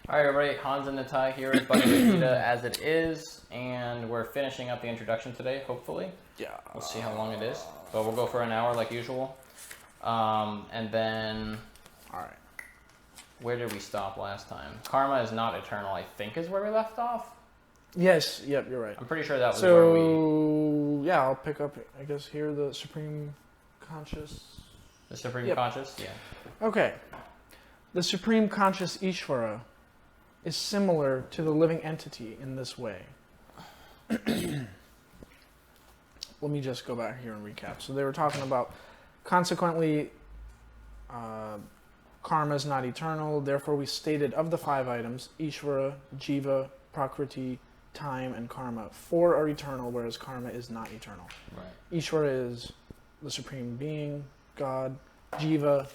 All right, everybody. Hans and Natai here at Bhagavad Gita As It Is, and we're finishing up the introduction today, hopefully. Yeah. We'll see how long it is, but we'll go for an hour like usual. And then... All right. Where did we stop last time? Karma is not eternal, I think, is where we left off. Yes, yep, you're right. I'm pretty sure that was where we... So, yeah, I'll pick up, I guess, here, the Supreme Conscious. The Supreme Conscious? Yeah. Okay. The Supreme Conscious Ishvara is similar to the living entity in this way. Let me just go back here and recap. So they were talking about, consequently, karma is not eternal. Therefore, we stated of the 5 items, Ishvara, Jiva, Prakriti, time, and karma. 4 are eternal, whereas karma is not eternal. Right. Ishvara is the supreme being, God. Jiva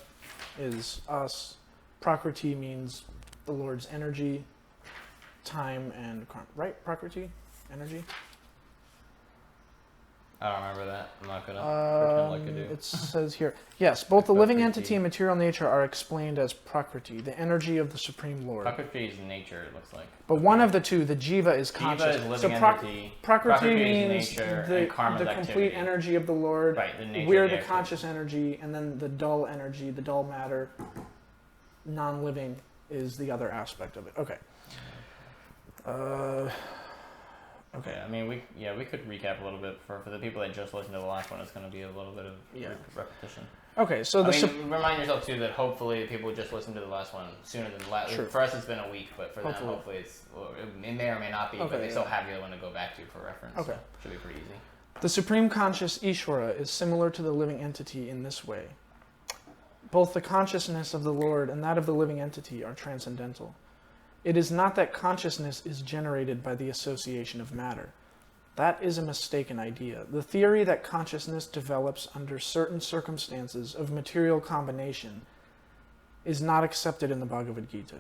is us. Prakriti means the Lord's energy. Time and karma. Right? Prakriti? Energy? I don't remember that. I'm not going to pretend like I do. It says here, yes, both the living entity and material nature are explained as Prakriti, the energy of the Supreme Lord. Prakriti is nature, it looks like. But one of the two, the Jiva, is conscious. Jiva is living entity. Prakriti means nature, and karma the complete energy of the Lord. Right, the nature We're of the activity. conscious energy, and then the dull energy, the dull matter, non-living is the other aspect of it. Okay. Okay, I mean, we could recap a little bit for the people that just listened to the last one. It's going to be a little bit of repetition. Okay, so remind yourself too that hopefully people will just listen to the last one sooner than the last. Sure. For us, it's been a week, but for them, hopefully it may or may not be. Okay, but they still have the other one to go back to for reference. Okay, so should be pretty easy. The Supreme Conscious Ishvara is similar to the living entity in this way. Both the consciousness of the Lord and that of the living entity are transcendental. It is not that consciousness is generated by the association of matter. That is a mistaken idea. The theory that consciousness develops under certain circumstances of material combination is not accepted in the Bhagavad Gita.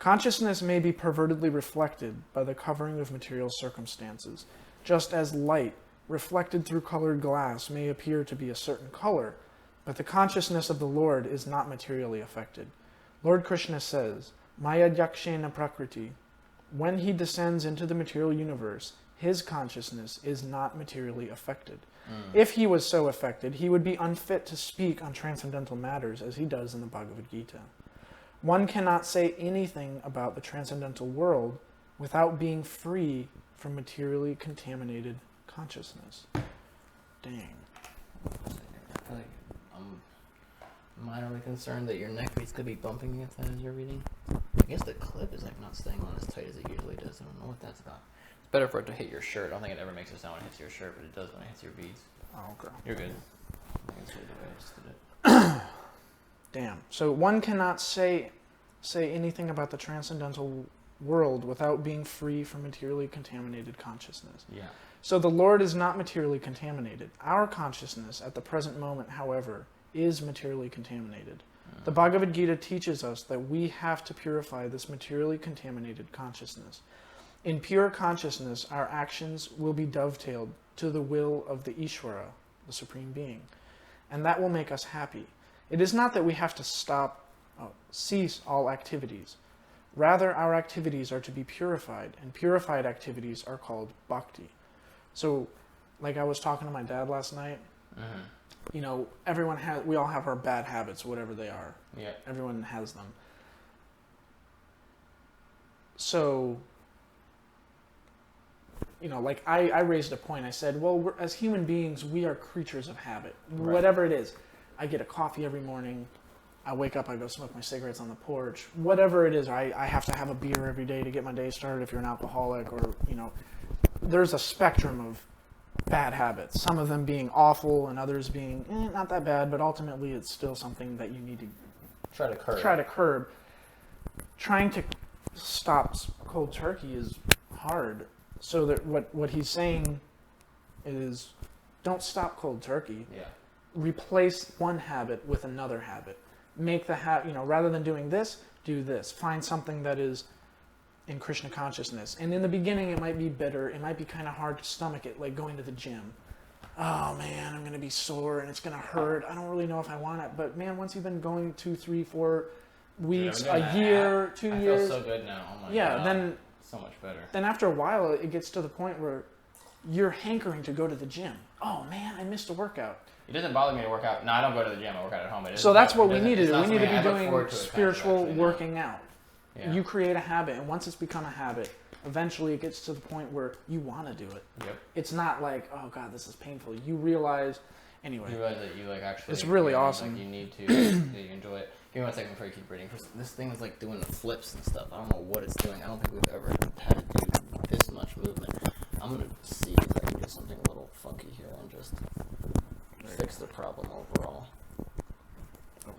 Consciousness may be pervertedly reflected by the covering of material circumstances, just as light reflected through colored glass may appear to be a certain color, but the consciousness of the Lord is not materially affected. Lord Krishna says, Maya Yakshena Prakriti. When he descends into the material universe, his consciousness is not materially affected. If he was so affected, he would be unfit to speak on transcendental matters as he does in the Bhagavad Gita. One cannot say anything about the transcendental world without being free from materially contaminated consciousness. Dang. I feel like I'm minorly concerned that your neck beats could be bumping against that as you're reading. I guess the clip is like not staying on as tight as it usually does. I don't know what that's about. It's better for it to hit your shirt. I don't think it ever makes a sound when it hits your shirt, but it does when it hits your beads. Oh, okay. You're good. I think it's the way I just did it. Damn. So one cannot say anything about the transcendental world without being free from materially contaminated consciousness. Yeah. So the Lord is not materially contaminated. Our consciousness at the present moment, however, is materially contaminated. The Bhagavad Gita teaches us that we have to purify this materially contaminated consciousness. In pure consciousness, our actions will be dovetailed to the will of the Ishvara, the Supreme Being, and that will make us happy. It is not that we have to cease all activities. Rather, our activities are to be purified, and purified activities are called bhakti. So, like I was talking to my dad last night, you know, we all have our bad habits, whatever they are. Yeah. Everyone has them. So, you know, like I raised a point. I said, well, as human beings, we are creatures of habit. Right. Whatever it is. I get a coffee every morning. I wake up, I go smoke my cigarettes on the porch. Whatever it is, I have to have a beer every day to get my day started if you're an alcoholic, or, you know, there's a spectrum of bad habits. Some of them being awful and others being not that bad, but ultimately it's still something that you need to try to curb. Trying to stop cold turkey is hard. So that what he's saying is, don't stop cold turkey. Yeah. Replace one habit with another habit. Make the rather than doing this, do this. Find something that is in Krishna consciousness. And in the beginning, it might be bitter. It might be kind of hard to stomach it, like going to the gym. Oh man, I'm going to be sore and it's going to hurt. I don't really know if I want it. But man, once you've been going 2, 3, 4 weeks, Dude, I've been a doing year, that. 2 I years. feel so good now. Oh my Yeah, God. then So much better. Then after a while, it gets to the point where you're hankering to go to the gym. Oh man, I missed a workout. It doesn't bother me to work out. No, I don't go to the gym. I work out at home. So that's what we need to do. We We need to be doing spiritual working out. Yeah. You create a habit, and once it's become a habit, eventually it gets to the point where you want to do it. Yep. It's not like, oh God, this is painful. You realize, anyway. You realize that you like actually. It's really awesome. Like you need to. That you enjoy it. Give me 1 second before you keep reading. This thing is like doing the flips and stuff. I don't know what it's doing. I don't think we've ever had to do this much movement. I'm gonna see if I can do something a little funky here and just fix the problem overall.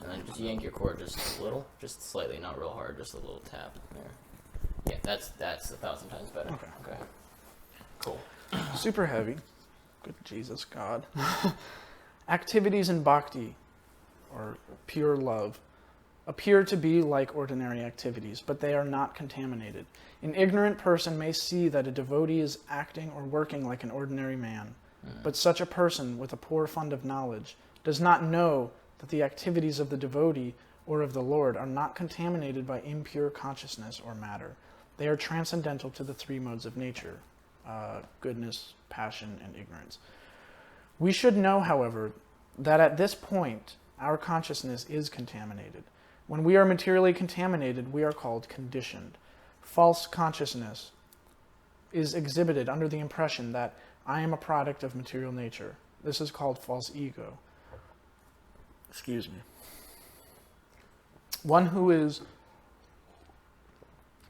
And then just yank your cord just a little, just slightly, not real hard, just a little tap there. Yeah, that's 1,000 times better. Okay. Cool. Super heavy. Good Jesus, God. Activities in bhakti, or pure love, appear to be like ordinary activities, but they are not contaminated. An ignorant person may see that a devotee is acting or working like an ordinary man, but such a person with a poor fund of knowledge does not know that the activities of the devotee or of the Lord are not contaminated by impure consciousness or matter. They are transcendental to the 3 modes of nature, goodness, passion, and ignorance. We should know, however, that at this point, our consciousness is contaminated. When we are materially contaminated, we are called conditioned. False consciousness is exhibited under the impression that I am a product of material nature. This is called false ego. Excuse me. One who is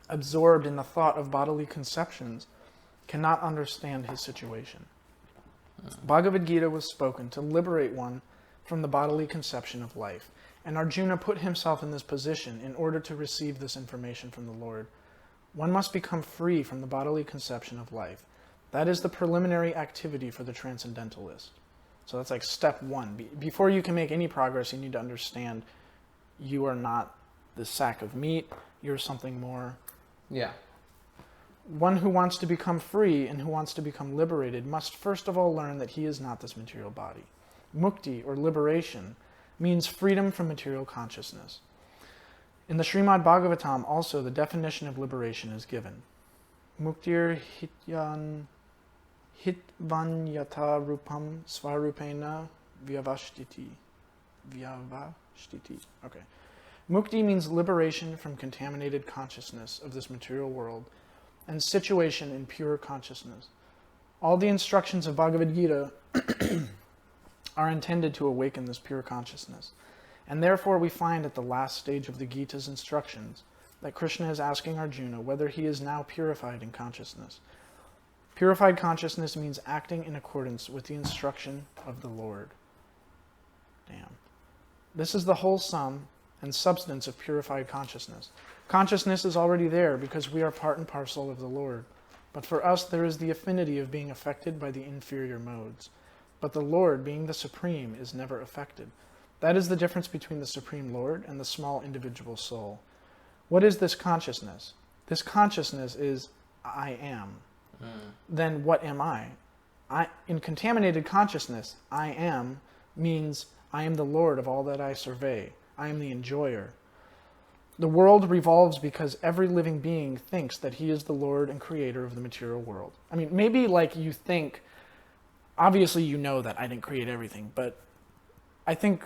absorbed in the thought of bodily conceptions cannot understand his situation. Bhagavad Gita was spoken to liberate one from the bodily conception of life, and Arjuna put himself in this position in order to receive this information from the Lord. One must become free from the bodily conception of life. That is the preliminary activity for the transcendentalist. So that's like step 1. Before you can make any progress, you need to understand you are not the sack of meat, you're something more. Yeah. One who wants to become free and who wants to become liberated must first of all learn that he is not this material body. Mukti, or liberation, means freedom from material consciousness. In the Srimad Bhagavatam also the definition of liberation is given. Muktir hitvanyata rupam svarupena vyavashtiti. Okay. Mukti means liberation from contaminated consciousness of this material world and situation in pure consciousness. All the instructions of Bhagavad Gita are intended to awaken this pure consciousness. And therefore we find at the last stage of the Gita's instructions that Krishna is asking Arjuna whether he is now purified in consciousness. Purified consciousness means acting in accordance with the instruction of the Lord. Damn. This is the whole sum and substance of purified consciousness. Consciousness is already there because we are part and parcel of the Lord. But for us there is the affinity of being affected by the inferior modes. But the Lord, being the Supreme, is never affected. That is the difference between the Supreme Lord and the small individual soul. What is this consciousness? This consciousness is I am. Then what am I? In contaminated consciousness, I am means I am the Lord of all that I survey. I am the enjoyer. The world revolves because every living being thinks that he is the Lord and creator of the material world. I mean, maybe like you think, obviously you know that I didn't create everything, but I think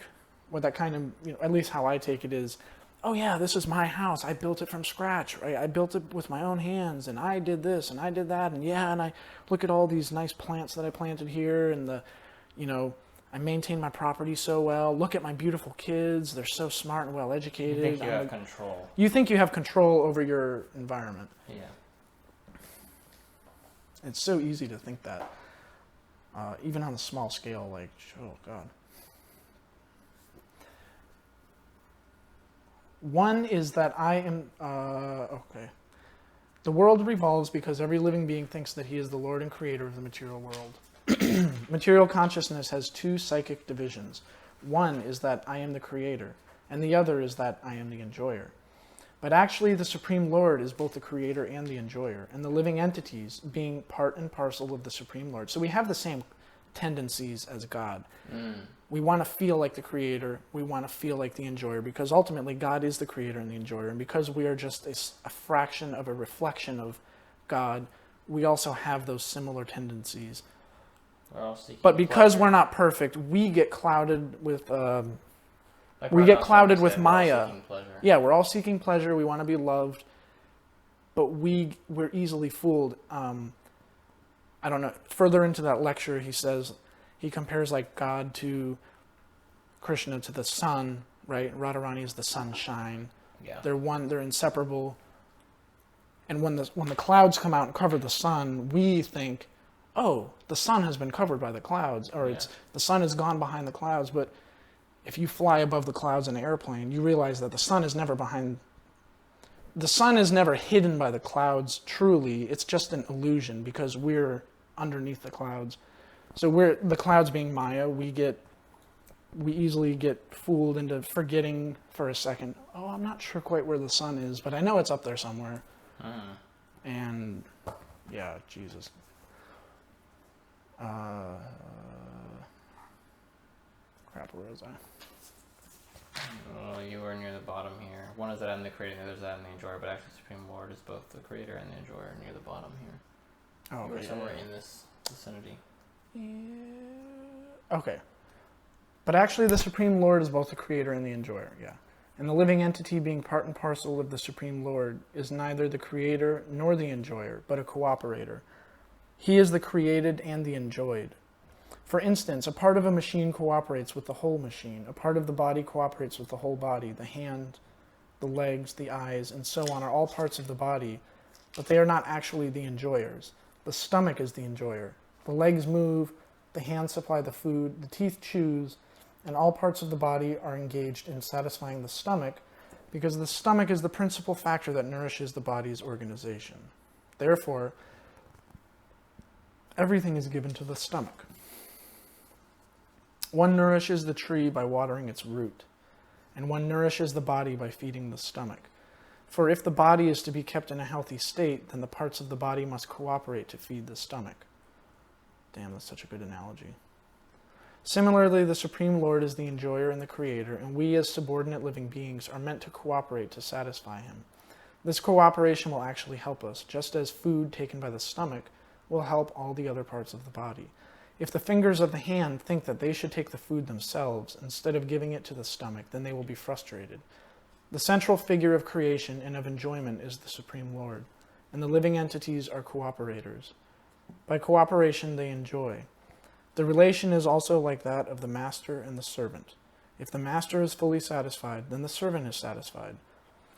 what that kind of, at least how I take it is, oh yeah, this is my house. I built it from scratch, right? I built it with my own hands, and I did this, and I did that, and yeah, and I look at all these nice plants that I planted here, and I maintain my property so well. Look at my beautiful kids. They're so smart and well educated. You think you have control. You think you have control over your environment. Yeah. It's so easy to think that. Even on a small scale, like, oh God. One is that I am, okay. The world revolves because every living being thinks that he is the Lord and creator of the material world. Material consciousness has 2 psychic divisions. One is that I am the creator, and the other is that I am the enjoyer. But actually the Supreme Lord is both the creator and the enjoyer, and the living entities being part and parcel of the Supreme Lord. So we have the same tendencies as God. Mm. We want to feel like the creator. We want to feel like the enjoyer, because ultimately God is the creator and the enjoyer. And because we are just a fraction of a reflection of God, we also have those similar tendencies. But because pleasure. we're not perfect, we get clouded with Like we get clouded with Maya. Yeah, we're all seeking pleasure. We want to be loved, but we're easily fooled. I don't know. Further into that lecture, he compares like God to Krishna to the sun, right? Radharani is the sunshine. Yeah. They're inseparable. And when the clouds come out and cover the sun, we think, oh, the sun has been covered by the clouds, or the sun has gone behind the clouds. But if you fly above the clouds in an airplane, you realize that the sun is never hidden by the clouds truly. It's just an illusion because we're underneath the clouds. So the clouds being Maya, we easily get fooled into forgetting for a second, oh, I'm not sure quite where the sun is, but I know it's up there somewhere. And yeah, Jesus. Crap, where was I? Well, you were near the bottom here. One is that I'm the creator, the other is that I'm the enjoyer, but actually Supreme Lord is both the creator and the enjoyer near the bottom here. Oh, you were somewhere in this vicinity. Yeah. Okay. But actually the Supreme Lord is both the creator and the enjoyer, yeah. And the living entity being part and parcel of the Supreme Lord is neither the creator nor the enjoyer, but a cooperator. He is the created and the enjoyed. For instance, a part of a machine cooperates with the whole machine. A part of the body cooperates with the whole body. The hand, the legs, the eyes, and so on are all parts of the body, but they are not actually the enjoyers. The stomach is the enjoyer. The legs move, the hands supply the food, the teeth choose, and all parts of the body are engaged in satisfying the stomach, because the stomach is the principal factor that nourishes the body's organization. Therefore, everything is given to the stomach. One nourishes the tree by watering its root, and one nourishes the body by feeding the stomach. For if the body is to be kept in a healthy state, then the parts of the body must cooperate to feed the stomach. Damn, that's such a good analogy. Similarly, the Supreme Lord is the enjoyer and the creator, and we as subordinate living beings are meant to cooperate to satisfy him. This cooperation will actually help us, just as food taken by the stomach will help all the other parts of the body. If the fingers of the hand think that they should take the food themselves instead of giving it to the stomach, then they will be frustrated. The central figure of creation and of enjoyment is the Supreme Lord, and the living entities are cooperators. By cooperation, they enjoy. The relation is also like that of the master and the servant. If the master is fully satisfied, then the servant is satisfied.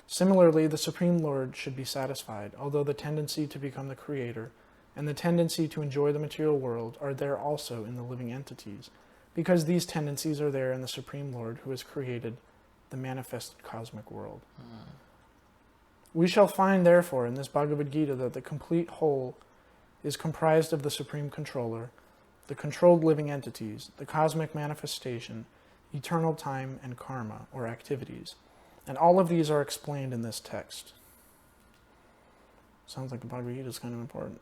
Similarly, the Supreme Lord should be satisfied, although the tendency to become the creator and the tendency to enjoy the material world are there also in the living entities, because these tendencies are there in the Supreme Lord who has created the manifested cosmic world. We shall find, therefore, in this Bhagavad Gita that the complete whole is comprised of the Supreme Controller, the controlled living entities, the cosmic manifestation, eternal time, and karma, or activities. And all of these are explained in this text. Sounds like the Bhagavad Gita is kind of important.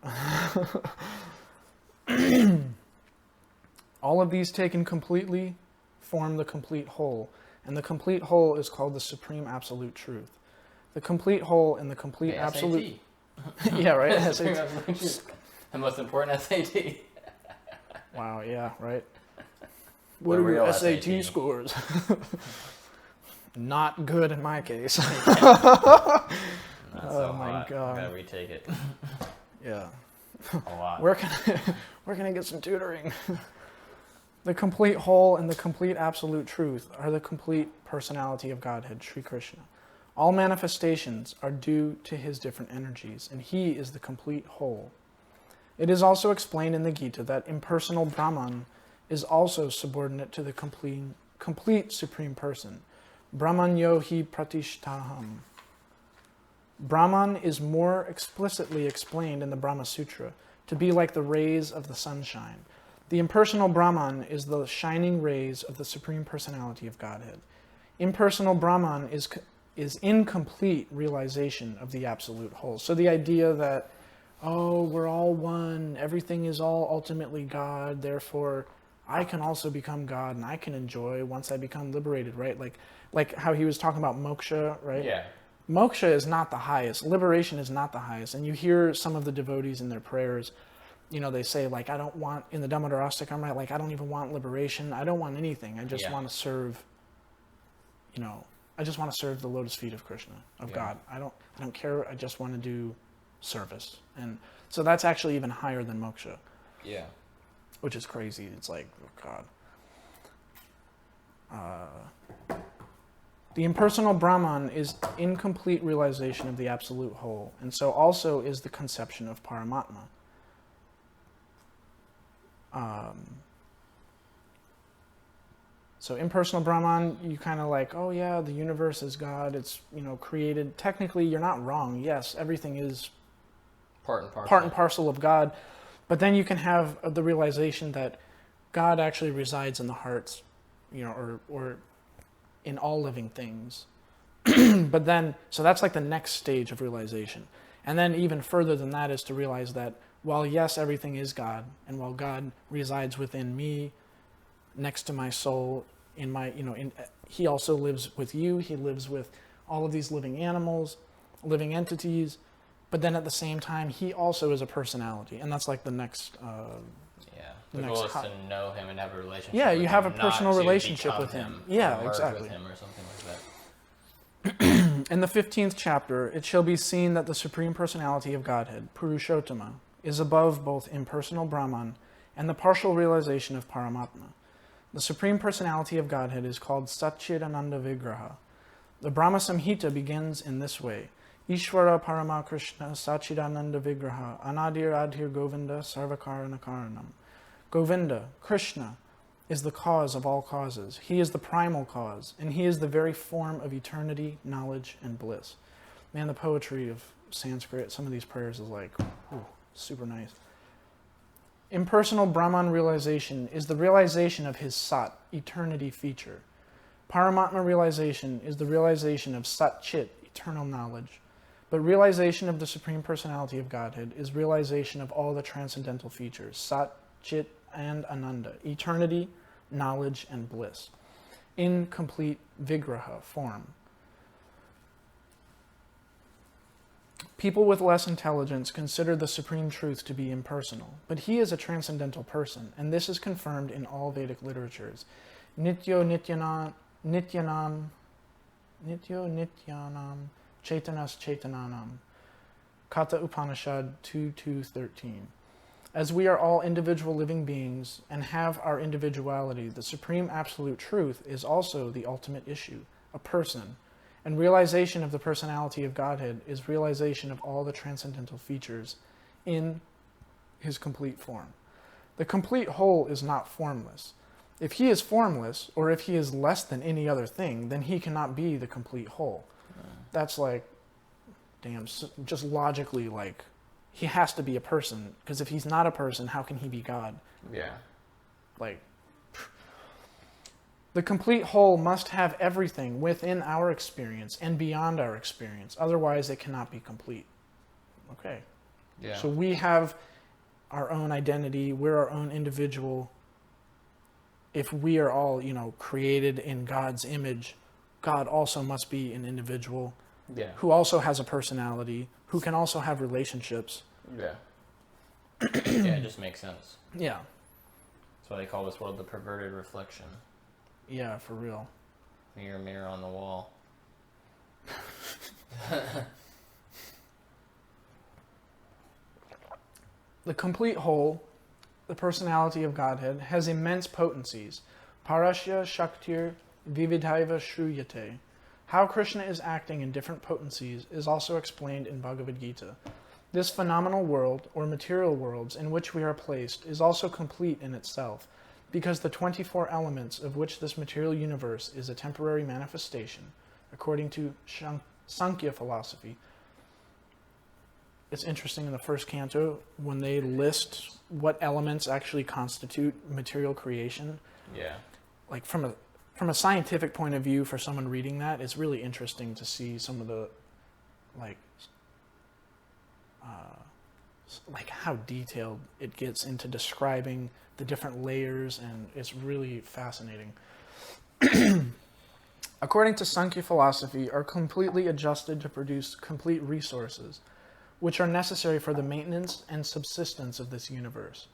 All of these taken completely form the complete whole, and the complete whole is called the Supreme Absolute Truth. The complete whole and the complete absolute... Yeah, right? SAT. The most important SAT. Wow, yeah, right. What are your SAT scores? Not good in my case. Oh my God. Gotta retake it. Yeah. A lot. Where can I get some tutoring? The complete whole and the complete absolute truth are the complete personality of Godhead, Sri Krishna. All manifestations are due to his different energies, and he is the complete whole. It is also explained in the Gita that impersonal Brahman is also subordinate to the complete Supreme Person. Brahman yohi pratishtaham. Brahman is more explicitly explained in the Brahma Sutra to be like the rays of the sunshine. The impersonal Brahman is the shining rays of the Supreme Personality of Godhead. Impersonal Brahman is incomplete realization of the absolute whole. So the idea that oh, we're all one, everything is all ultimately God, therefore I can also become God and I can enjoy once I become liberated, right? Like how he was talking about moksha, right? Yeah. Moksha is not the highest. Liberation is not the highest. And you hear some of the devotees in their prayers, they say, like, I don't want, in the Dhammadarastakam, right, like, I don't even want liberation. I don't want anything. I just want to serve, I just want to serve the lotus feet of Krishna, of God. I don't care. I just want to do service. And so that's actually even higher than moksha. Yeah. Which is crazy. It's like, oh God. The impersonal Brahman is incomplete realization of the absolute whole, and so also is the conception of Paramatma. So impersonal Brahman, you kind of like, oh yeah, the universe is God, it's created. Technically, you're not wrong. Yes, everything is part and parcel of God, but then you can have the realization that God actually resides in the hearts, or in all living things. But then, so that's like the next stage of realization. And then even further than that is to realize that while yes, everything is God, and while God resides within me, next to my soul, in my, he also lives with you, he lives with all of these living animals, living entities, but then at the same time, he also is a personality. And that's like the next... The goal is to know him and have a relationship with him. You have a not personal relationship with him. Yeah, exactly. With him or something like that. In the 15th chapter, it shall be seen that the Supreme Personality of Godhead, Purushottama, is above both impersonal Brahman and the partial realization of Paramatma. The Supreme Personality of Godhead is called Satchidananda Vigraha. The Brahma Samhita begins in this way. Ishvara Parama Krishna Satchidananda Vigraha Anadir Adhir Govinda Sarvakarana Karanam. Govinda, Krishna, is the cause of all causes. He is the primal cause, and he is the very form of eternity, knowledge, and bliss. Man, the poetry of Sanskrit, some of these prayers is like, super nice. Impersonal Brahman realization is the realization of his Sat, eternity feature. Paramatma realization is the realization of Sat Chit, eternal knowledge. But realization of the Supreme Personality of Godhead is realization of all the transcendental features, Sat, Chit, and Ananda, eternity, knowledge, and bliss, in complete Vigraha form. People with less intelligence consider the Supreme Truth to be impersonal, but he is a transcendental person, and this is confirmed in all Vedic literatures. Nityanam, Chaitanas Chaitananam, Kata Upanishad 2.2.13. As we are all individual living beings and have our individuality, the Supreme Absolute Truth is also the ultimate issue, a person. And realization of the personality of Godhead is realization of all the transcendental features in his complete form. The complete whole is not formless. If he is formless, or if he is less than any other thing, then he cannot be the complete whole. That's like, damn, just logically, like, he has to be a person, because if he's not a person, how can he be God? Yeah. Like, the complete whole must have everything within our experience and beyond our experience. Otherwise, it cannot be complete. Okay. Yeah. So we have our own identity. We're our own individual. If we are all, created in God's image, God also must be an individual. Yeah. Who also has a personality, who can also have relationships. Yeah. Yeah, it just makes sense. Yeah. That's why they call this world the perverted reflection. Yeah, for real. Mirror, mirror on the wall. The complete whole, the personality of Godhead, has immense potencies. Parashya Shaktir Vividhaiva Shruyate. How Krishna is acting in different potencies is also explained in Bhagavad Gita. This phenomenal world, or material worlds, in which we are placed, is also complete in itself, because the 24 elements of which this material universe is a temporary manifestation, according to Sankhya philosophy. It's interesting in the first canto, when they list what elements actually constitute material creation. Yeah. Like from a scientific point of view, for someone reading that, it's really interesting to see some of the like how detailed it gets into describing the different layers, and it's really fascinating. According to Sankhya philosophy, are completely adjusted to produce complete resources, which are necessary for the maintenance and subsistence of this universe.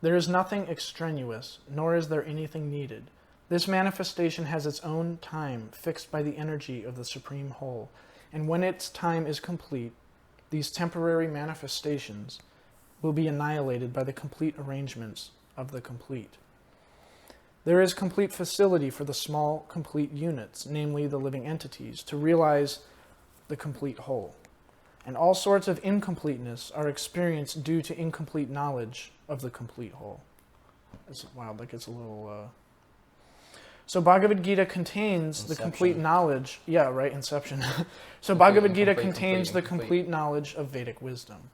There is nothing extraneous, nor is there anything needed. This manifestation has its own time fixed by the energy of the Supreme Whole, and when its time is complete, these temporary manifestations will be annihilated by the complete arrangements of the complete. There is complete facility for the small, complete units, namely the living entities, to realize the complete whole. And all sorts of incompleteness are experienced due to incomplete knowledge of the complete whole. It's wild, like it's a little... So Bhagavad Gita contains Inception. the complete knowledge... Yeah, right, Inception. So Bhagavad Gita contains the complete knowledge of Vedic wisdom.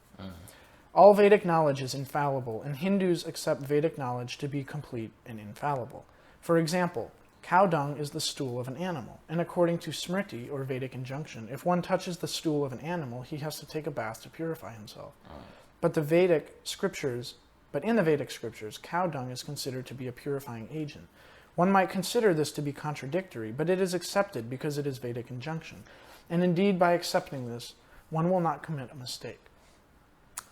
All Vedic knowledge is infallible, and Hindus accept Vedic knowledge to be complete and infallible. For example, cow dung is the stool of an animal, and according to Smriti, or Vedic injunction, if one touches the stool of an animal, he has to take a bath to purify himself. But in the Vedic scriptures, cow dung is considered to be a purifying agent. One might consider this to be contradictory, but it is accepted because it is Vedic injunction. And indeed, by accepting this, one will not commit a mistake.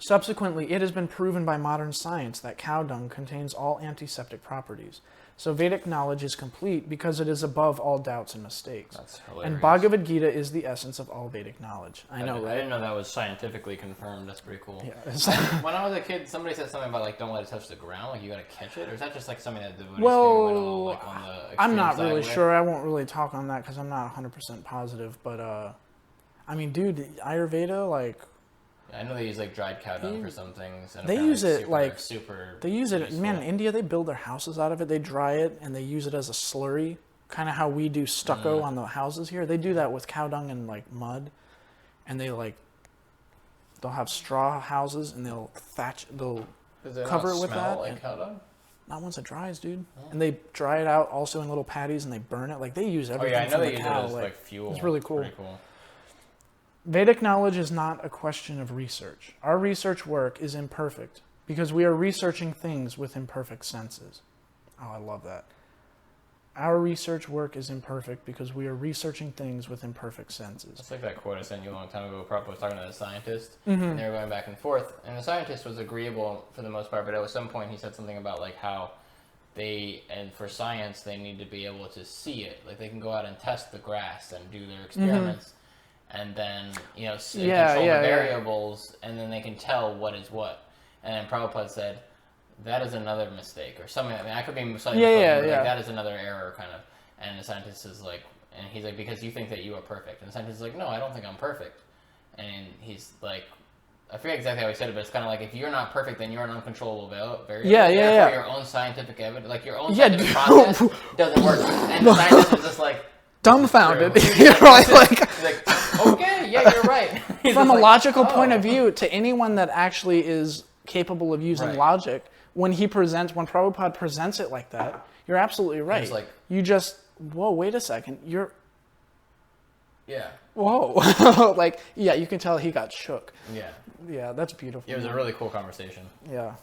Subsequently, it has been proven by modern science that cow dung contains all antiseptic properties. So Vedic knowledge is complete because it is above all doubts and mistakes. That's hilarious. And Bhagavad Gita is the essence of all Vedic knowledge. I know, right? I didn't know that was scientifically confirmed. That's pretty cool. Yeah. When I was a kid, somebody said something about like don't let it touch the ground, like you gotta catch it, or is that just like something that the Buddhist Well, went all, like, on the extreme I'm not side really with? sure. I won't really talk on that because I'm not 100% positive. But I mean, dude, Ayurveda, like. I know they use like dried cow dung for some things. And They apparently use it super, like super. They use it, useful. man. In India, they build their houses out of it. They dry it and they use it as a slurry, kind of how we do stucco on the houses here. They do that with cow dung and like mud, and they'll have straw houses and they'll cover it with that. Like cow dung? Not once it dries, dude. And they dry it out also in little patties and they burn it. Like they use everything. Oh yeah, I know from they the use cow. it as like fuel. It's really cool. Pretty cool. Vedic knowledge is not a question of research. Our research work is imperfect because we are researching things with imperfect senses. Oh, I love that. Our research work is imperfect because we are researching things with imperfect senses. It's like that quote I sent you a long time ago. Prabhupada was talking to the scientist, and they were going back and forth. And the scientist was agreeable for the most part, but at some point he said something about like how for science, they need to be able to see it. Like they can go out and test the grass and do their experiments. And then, control the variables, and then they can tell what is what. And then Prabhupada said, that is another mistake, or something. I mean, I could be slightly like, that is another error, kind of. And the scientist is like, and he's like, because you think that you are perfect. And the scientist is like, no, I don't think I'm perfect. And he's like, I forget exactly how he said it, but it's kind of like, if you're not perfect, then you're an uncontrollable variable. Therefore, your own scientific evidence, like your own scientific process doesn't work. And the scientist is just like, dumbfounded. You're like, okay, yeah, you're right. From a logical point of view, to anyone that actually is capable of using logic, when Prabhupada presents it like that, you're absolutely right. Like, you just, whoa, wait a second, whoa. Like, yeah, you can tell he got shook. Yeah. Yeah, that's beautiful. It was a really cool conversation. Yeah.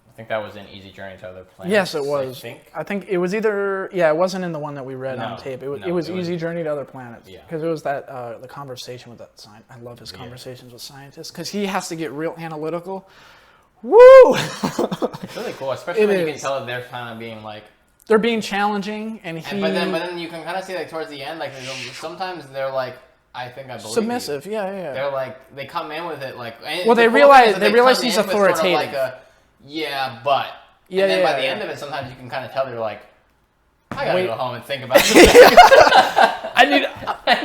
I think that was an Easy Journey to Other Planets. Yes, it was. I think it was either... Yeah, it wasn't in the one that we read on tape. It was Easy Journey to Other Planets. Yeah. Because it was that the conversation with that scientist. I love his conversations with scientists because he has to get real analytical. Woo! It's really cool, especially when you can tell that they're kind of being like... They're being challenging, and he... But then you can kind of see like towards the end, like sometimes they're like, I think I believe submissive, you. Yeah. They're like, they come in with it like... Well, they realize he's authoritative. Sort of like but... And then by the end of it, sometimes you can kind of tell they're like, I gotta go home and think about it.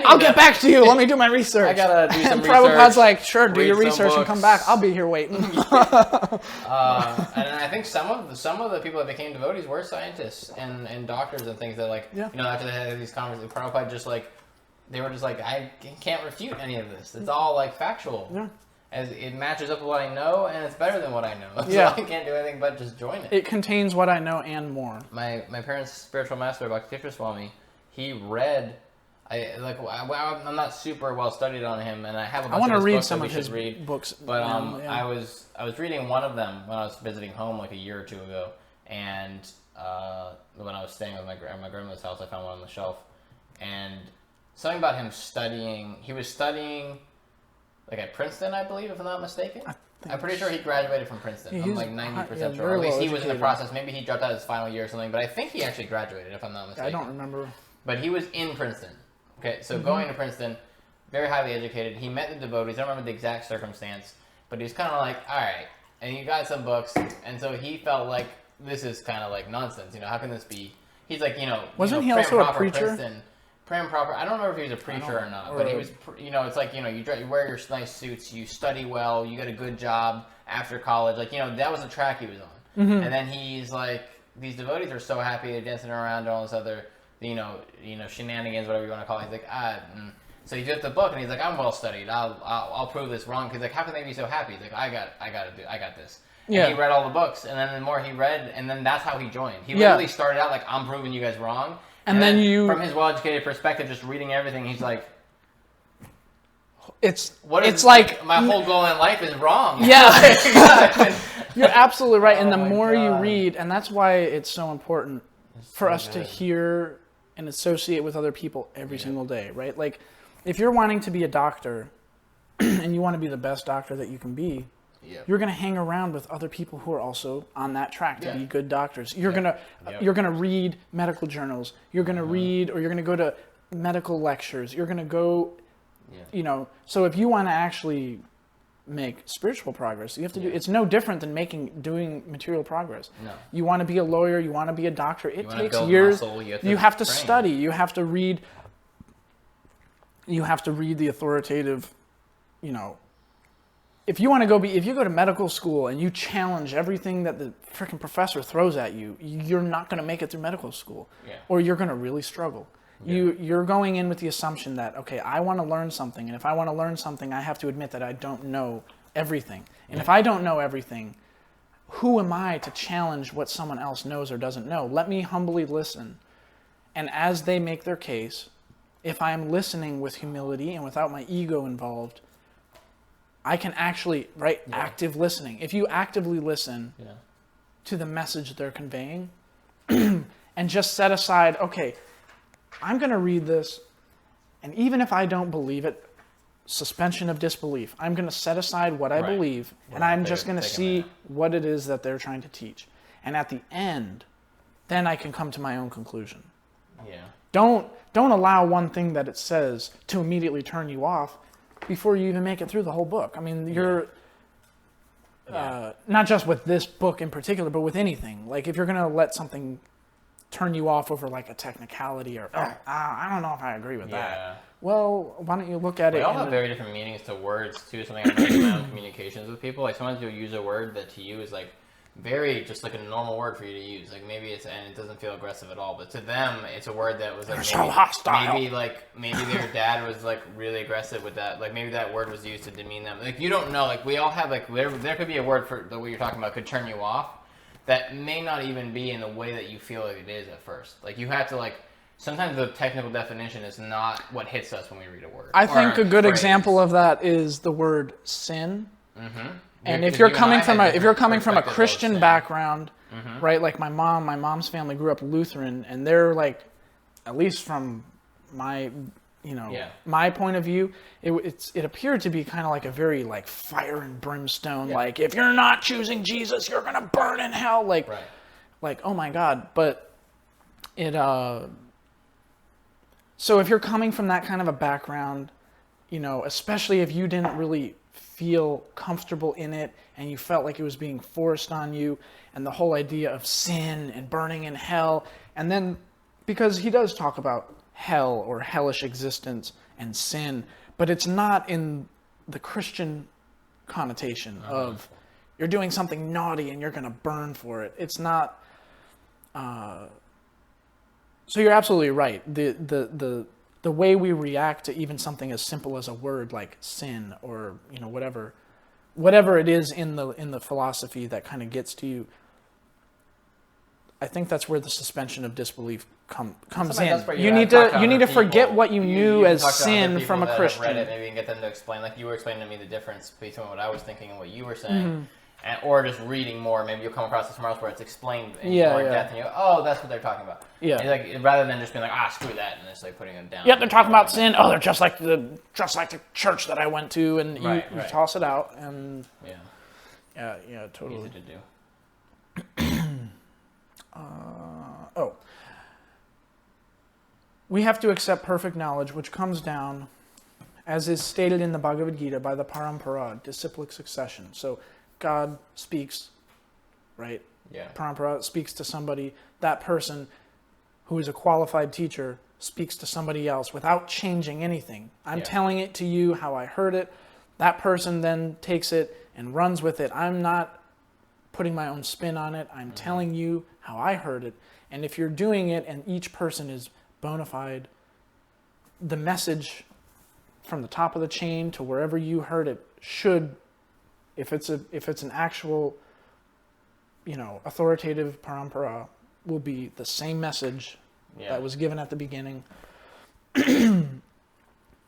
I'll get back to you. Let me do my research. I gotta do some research. And Prabhupada's like, sure, do your research and come back. I'll be here waiting. And I think some of the people that became devotees were scientists and doctors and things that after they had these conversations, Prabhupada just like, they were just like, I can't refute any of this. It's all like factual. Yeah. As it matches up with what I know, and it's better than what I know. So I can't do anything but just join it. It contains what I know and more. My parents' spiritual master, Bhakti Swami, he read I'm not super well studied on him, and I have a bunch I want of to his read books some that we of his should read. books. But yeah. I was reading one of them when I was visiting home like a year or two ago, and when I was staying at my grandmother's house, I found one on the shelf, and something about him studying. He was studying like at Princeton, I believe, if I'm not mistaken. I'm pretty sure he graduated from Princeton. I'm like 90% sure. Or at least he was in the process. Maybe he dropped out his final year or something, but I think he actually graduated, if I'm not mistaken. I don't remember. But he was in Princeton. Okay, so going to Princeton, very highly educated. He met the devotees. I don't remember the exact circumstance, but he was kind of like, all right. And he got some books, and so he felt like this is kind of like nonsense. You know, how can this be? He's like, wasn't he also a preacher? Princeton, prim proper. I don't remember if he was a preacher or not, but he was. It's like you wear your nice suits, you study well, you get a good job after college. Like that was the track he was on. Mm-hmm. And then he's like, these devotees are so happy, they're dancing around and all this other, shenanigans, whatever you want to call it. He's like, So he gets the book and he's like, I'm well studied. I'll prove this wrong. He's like, how can they be so happy? He's like, I got this. Yeah. And he read all the books, and then the more he read, and then that's how he joined. He literally started out like, I'm proving you guys wrong. And then from his well-educated perspective, just reading everything, he's like, it's like my whole goal in life is wrong. Yeah. You're absolutely right. And the more you read, and that's why it's so important for us to hear and associate with other people every single day, right? Like, if you're wanting to be a doctor and you want to be the best doctor that you can be, you're going to hang around with other people who are also on that track to be good doctors. You're going to read medical journals. You're going to read, or you're going to go to medical lectures. You're going to go, so if you want to actually make spiritual progress, you have to do, it's no different than doing material progress. No. You want to be a lawyer, you want to be a doctor, it takes years. Muscle, you have to study, you have to read the authoritative, if you go to medical school and you challenge everything that the freaking professor throws at you, you're not going to make it through medical school. Or you're going to really struggle. You're going in with the assumption that, okay, I want to learn something, and if I want to learn something, I have to admit that I don't know everything. And if I don't know everything, who am I to challenge what someone else knows or doesn't know? Let me humbly listen. And as they make their case, if I'm listening with humility and without my ego involved, I can actually, active listening. If you actively listen to the message they're conveying and just set aside, okay, I'm going to read this, and even if I don't believe it, suspension of disbelief. I'm going to set aside what I believe, and I'm just going to see what it is that they're trying to teach. And at the end, then I can come to my own conclusion. Yeah. Don't allow one thing that it says to immediately turn you off before you even make it through the whole book. I mean, you're not just with this book in particular, but with anything. Like, if you're going to let something turn you off over like a technicality or I don't know if I agree with that. Well, why don't you look at it? We all have very different meanings to words too. Something I've noticed in my own communications with people. Like sometimes you'll use a word that to you is like very just like a normal word for you to use. Like maybe and it doesn't feel aggressive at all, but to them it's a word that was like maybe, so hostile. Maybe their dad was like really aggressive with that. Like maybe that word was used to demean them. Like you don't know. Like we all have like there could be a word for the way you're talking about could turn you off. That may not even be in the way that you feel like it is at first. Like you have to sometimes the technical definition is not what hits us when we read a word. I think a good example of that is the word sin. Mm-hmm. And if you're coming from a Christian background, right? Like my mom's family grew up Lutheran, and they're like, at least from my my point of view, it appeared to be kind of like a very like fire and brimstone, like if you're not choosing Jesus, you're gonna burn in hell, like oh my God. But it so if you're coming from that kind of a background, especially if you didn't really feel comfortable in it and you felt like it was being forced on you, and the whole idea of sin and burning in hell, and then because he does talk about hell or hellish existence and sin, but it's not in the Christian connotation of you're doing something naughty and you're going to burn for it. It's not. So you're absolutely right. The way we react to even something as simple as a word like sin or whatever it is in the philosophy that kind of gets to you. I think that's where the suspension of disbelief comes Somebody in. else where You have need talked to you need to other forget people. what you knew can as talk to other sin people from a that have Christian. read it, maybe you can get them to explain, like you were explaining to me the difference between what I was thinking and what you were saying. Or just reading more, maybe you'll come across it somewhere else where it's explained in more depth, and you go, oh, that's what they're talking about. Yeah. And like, rather than just being like, screw that, and just like putting it down. Yeah, they're talking about sin. Oh, they're just like the church that I went to, and you toss it out, and yeah, totally. Easy to do. We have to accept perfect knowledge, which comes down, as is stated in the Bhagavad Gita, by the parampara, disciplic succession. So God speaks, right? Yeah. Parampara speaks to somebody. That person, who is a qualified teacher, speaks to somebody else without changing anything. I'm telling it to you how I heard it. That person then takes it and runs with it. I'm not putting my own spin on it. I'm telling you how I heard it. And if you're doing it and each person is bona fide, the message from the top of the chain to wherever you heard it should, if it's an actual, authoritative parampara, will be the same message that was given at the beginning.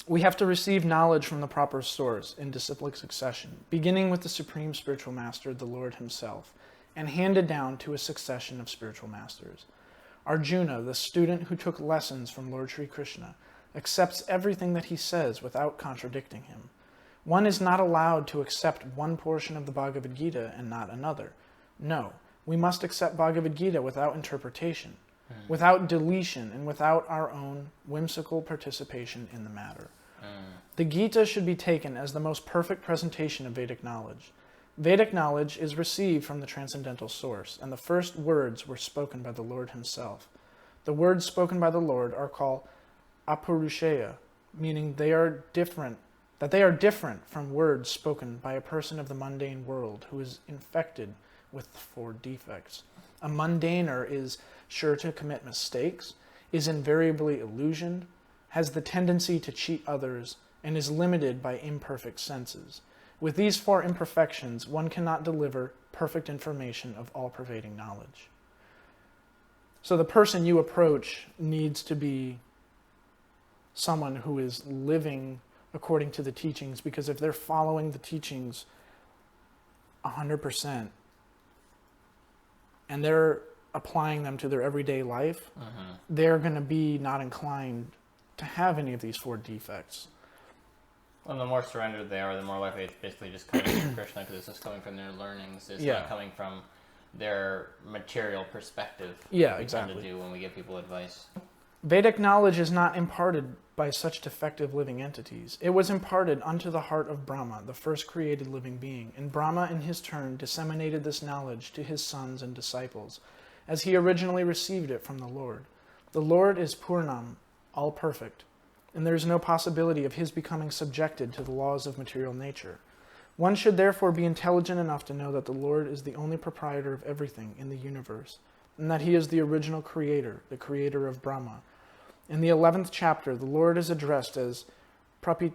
We have to receive knowledge from the proper source in disciplic succession, beginning with the Supreme Spiritual Master, the Lord Himself, and handed down to a succession of spiritual masters. Arjuna, the student who took lessons from Lord Sri Krishna, accepts everything that he says without contradicting him. One is not allowed to accept one portion of the Bhagavad Gita and not another. No, we must accept Bhagavad Gita without interpretation, without deletion, and without our own whimsical participation in the matter. The Gita should be taken as the most perfect presentation of Vedic knowledge. Vedic knowledge is received from the transcendental source, and the first words were spoken by the Lord Himself. The words spoken by the Lord are called apurusheya, meaning they are different from words spoken by a person of the mundane world who is infected with the 4 defects. A mundaner is sure to commit mistakes, is invariably illusioned, has the tendency to cheat others, and is limited by imperfect senses. With these 4 imperfections, one cannot deliver perfect information of all-pervading knowledge. So the person you approach needs to be someone who is living according to the teachings, because if they're following the teachings 100% and they're applying them to their everyday life, they're going to be not inclined to have any of these 4 defects. Well, the more surrendered they are, the more likely it's basically just coming from Krishna, because it's just coming from their learnings. It's not coming from their material perspective. Yeah, We exactly. tend to do when we give people advice. Vedic knowledge is not imparted by such defective living entities. It was imparted unto the heart of Brahma, the first created living being, and Brahma in his turn disseminated this knowledge to his sons and disciples, as he originally received it from the Lord. The Lord is Purnam, all perfect, and there is no possibility of his becoming subjected to the laws of material nature. One should therefore be intelligent enough to know that the Lord is the only proprietor of everything in the universe, and that he is the original creator, the creator of Brahma. In the 11th chapter, the Lord is addressed as Prapitamaha,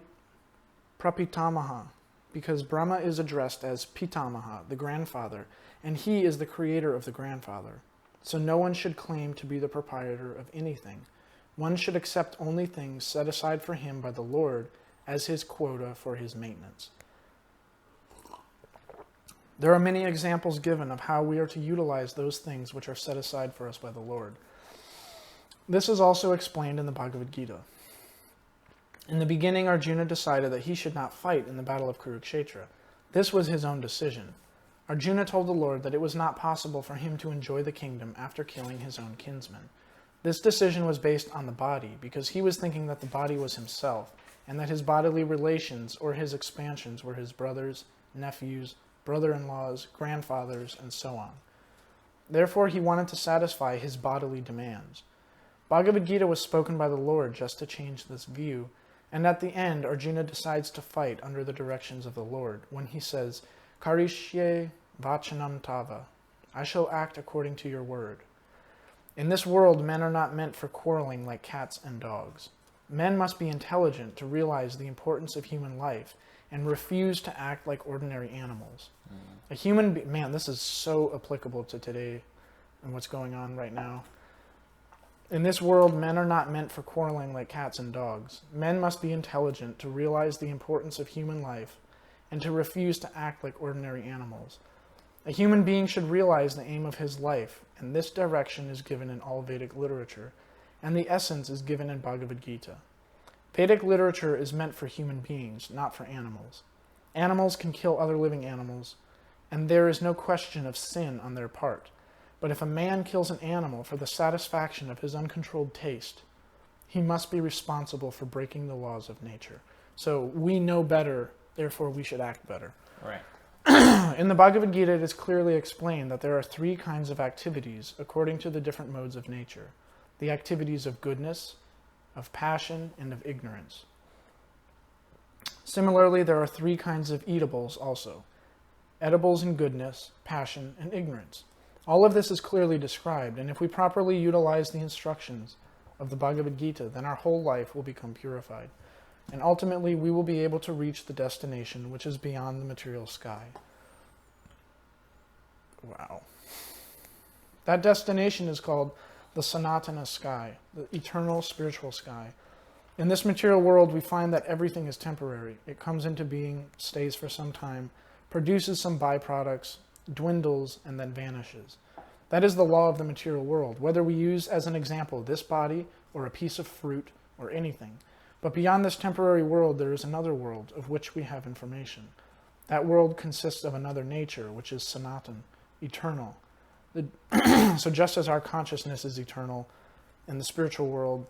because Brahma is addressed as Pitamaha, the grandfather, and he is the creator of the grandfather. So no one should claim to be the proprietor of anything. One should accept only things set aside for him by the Lord as his quota for his maintenance. There are many examples given of how we are to utilize those things which are set aside for us by the Lord. This is also explained in the Bhagavad Gita. In the beginning, Arjuna decided that he should not fight in the battle of Kurukshetra. This was his own decision. Arjuna told the Lord that it was not possible for him to enjoy the kingdom after killing his own kinsman. This decision was based on the body, because he was thinking that the body was himself, and that his bodily relations or his expansions were his brothers, nephews, brother-in-laws, grandfathers, and so on. Therefore, he wanted to satisfy his bodily demands. Bhagavad Gita was spoken by the Lord just to change this view, and at the end, Arjuna decides to fight under the directions of the Lord when he says, Karishye vachanam tava, I shall act according to your word. In this world, men are not meant for quarreling like cats and dogs. Men must be intelligent to realize the importance of human life and refuse to act like ordinary animals. A human being, man, this is so applicable to today, and what's going on right now. In this world, men are not meant for quarreling like cats and dogs. Men must be intelligent to realize the importance of human life and to refuse to act like ordinary animals. A human being should realize the aim of his life, and this direction is given in all Vedic literature, and the essence is given in Bhagavad Gita. Vedic literature is meant for human beings, not for animals. Animals can kill other living animals, and there is no question of sin on their part. But if a man kills an animal for the satisfaction of his uncontrolled taste, he must be responsible for breaking the laws of nature. So we know better, therefore we should act better. Right. In the Bhagavad Gita, it is clearly explained that there are three kinds of activities according to the different modes of nature. The activities of goodness, of passion, and of ignorance. Similarly, there are three kinds of eatables also. Edibles in goodness, passion, and ignorance. All of this is clearly described, and if we properly utilize the instructions of the Bhagavad Gita, then our whole life will become purified. And ultimately, we will be able to reach the destination which is beyond the material sky. Wow. That destination is called the Sanatana sky, the eternal spiritual sky. In this material world, we find that everything is temporary. It comes into being, stays for some time, produces some byproducts, dwindles, and then vanishes. That is the law of the material world, whether we use as an example this body or a piece of fruit or anything. But beyond this temporary world, there is another world of which we have information. That world consists of another nature, which is Sanatan, eternal. So just as our consciousness is eternal in the spiritual world,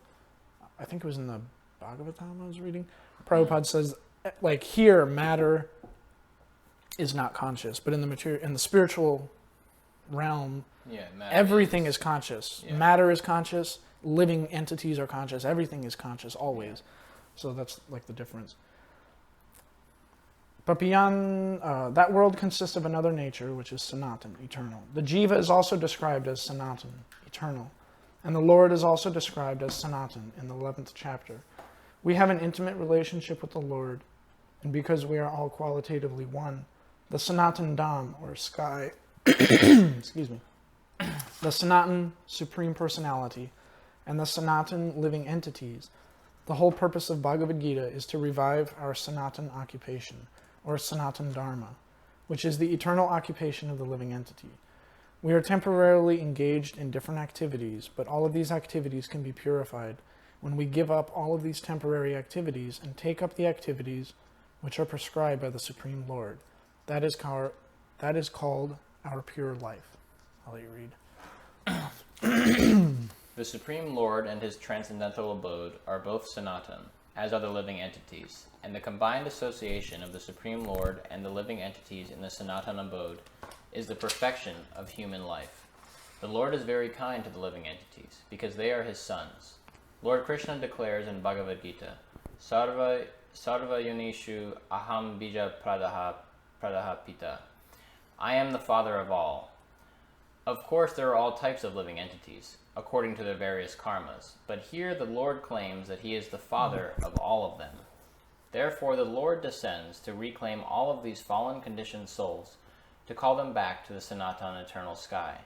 I think it was in the Bhagavad Gita I was reading, Prabhupada says, like here, matter is not conscious, but in the spiritual realm, everything is conscious. Yeah. Matter is conscious, living entities are conscious, everything is conscious always. So that's like the difference. But beyond that world consists of another nature, which is Sanatan, eternal. The Jiva is also described as Sanatan, eternal. And the Lord is also described as Sanatan in the 11th chapter. We have an intimate relationship with the Lord, and because we are all qualitatively one, the Sanatan Dham, or sky, excuse me, the Sanatan Supreme Personality, and the Sanatan living entities, the whole purpose of Bhagavad Gita is to revive our Sanatan occupation, or Sanatan Dharma, which is the eternal occupation of the living entity. We are temporarily engaged in different activities, but all of these activities can be purified when we give up all of these temporary activities and take up the activities which are prescribed by the Supreme Lord. That is called our pure life. I'll let you read. The Supreme Lord and his transcendental abode are both Sanatan, as are the living entities, and the combined association of the Supreme Lord and the living entities in the Sanatan abode is the perfection of human life. The Lord is very kind to the living entities, because they are his sons. Lord Krishna declares in Bhagavad Gita, Sarva yunishu aham bija pradaha pita. I am the father of all. Of course, there are all types of living entities, according to their various karmas, but here the Lord claims that he is the father of all of them. Therefore, the Lord descends to reclaim all of these fallen conditioned souls, to call them back to the Sanatana eternal sky,